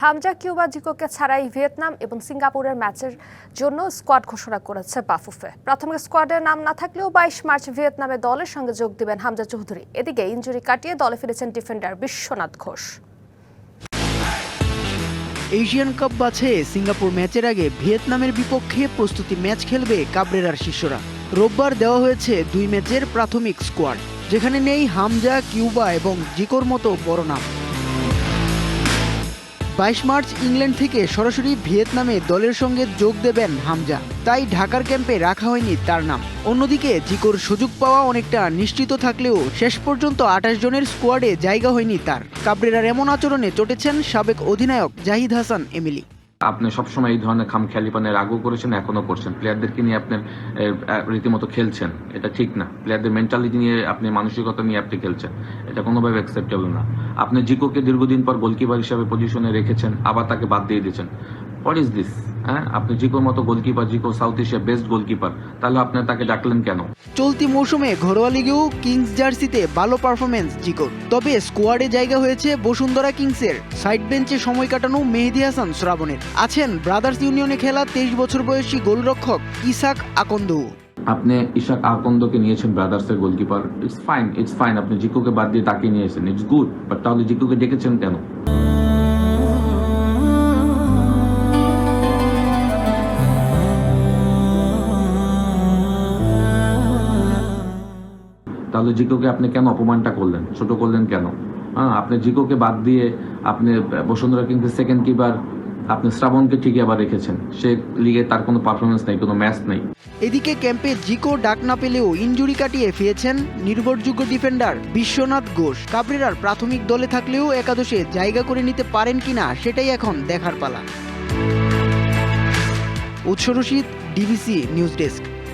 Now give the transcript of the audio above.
Hamza Cuba জিকোকে ছাড়াই Vietnam এবং সিঙ্গাপুরের ম্যাচের জন্য স্কোয়াড ঘোষণা করেছে বাফুফে। প্রাথমিক স্কোয়াডে নাম না থাকলেও 22 মার্চ ভিয়েতনামের দলের সঙ্গে যোগ দিবেন হামজা চৌধুরী। এদিকে ইনজুরি কাটিয়ে দলে ফিরেছেন defender Biswanath Ghosh. Asian cup বাছাইয়ে সিঙ্গাপুর ম্যাচের আগে ভিয়েতনামের বিপক্ষে প্রস্তুতি ম্যাচ খেলবে কাবরেরার শিষ্যরা। রোববার দেওয়া হয়েছে 2 ম্যাচের প্রাথমিক স্কোয়াড, যেখানে নেই হামজা, কিউবা এবং জিকোর মতো বড় নাম। 22 মার্চ ইংল্যান্ড থেকে সরাসরি ভিয়েতনামে দলের সঙ্গে যোগ দেবেন হামজা, তাই ঢাকার ক্যাম্পে রাখা হয়নি তার নাম। অন্যদিকে জিকোর সুযোগ পাওয়া অনেকটা নিশ্চিত থাকলেও শেষ পর্যন্ত 28 জনের স্কোয়াডে জায়গা হয়নি তার। কাবরেরার এমন আচরণে চটেছেন সাবেক অধিনায়ক জাহিদ হাসান এমিলি। আপনি সবসময় এই ধরনের খামখেয়ালিপনের আগেও করেছেন, এখনো করছেন। প্লেয়ারদেরকে নিয়ে আপনি রীতিমতো খেলছেন, এটা ঠিক না। প্লেয়ারদের মেন্টালিটি নিয়ে আপনি, মানসিকতা নিয়ে আপনি খেলছেন, এটা কোনোভাবে অ্যাকসেপ্টেবল না। আপনি জিকোকে দীর্ঘদিন পর গোলকিপার হিসাবে পজিশনে রেখেছেন, আবার তাকে বাদ দিয়ে দিয়েছেন। What is this? আপনি জিকোর মতো goalkeeper, Zico South Asia best goalkeeper, তাহলে আপনি তাকে ডাকলেন কেন? চলতি মৌসুমে ঘরোয়া লিগেও কিংস জার্সিতে ভালো পারফরমেন্স জিকোর, তবে স্কোয়াডে জায়গা হয়েছে বসুন্ধরা কিংসের। সাইড বেঞ্চে সময় কাটানো মেহেদী হাসান শ্রাবণের। আছেন ব্রাদার্স ইউনিয়নে খেলা 23 বছর বয়সী গোলরক্ষক ইসাক আকন্দু। আপনি ইশাক আকন্দকে নিয়েছেন ব্রাদার্সের গোলকিপার, ইটস ফাইন। আপনি জিকোকে বাদ দিয়ে তাকে নিয়েছেন, ইটস গুড, বাট তাহলে জিকোকে ডেকেছেন কেন? তাহলে জিকোকে আপনি কেন অপমানটা করলেন, ছোট করলেন কেন? আপনি জিকোকে বাদ দিয়ে আপনি বসুন্ধরা কিংসের সেকেন্ড কিপার আপনি শ্রাবণকে ঠিকই আবার রেখেছেন। সে লিগে তার কোনো পারফরমেন্স নেই, কোনো ম্যাচ নেই। এদিকে ক্যাম্পে জিকো ডাক না পেলেও ইনজুরি কাটিয়ে ফিরেছেন নির্ভরযোগ্য ডিফেন্ডার বিশ্বনাথ ঘোষ। কাবরেরার প্রাথমিক দলে থাকলেও একাদশে জায়গা করে নিতে পারেন কিনা সেটাই এখন দেখার পালা। উৎস রশিদ, ডিবিসি নিউজ ডেস্ক।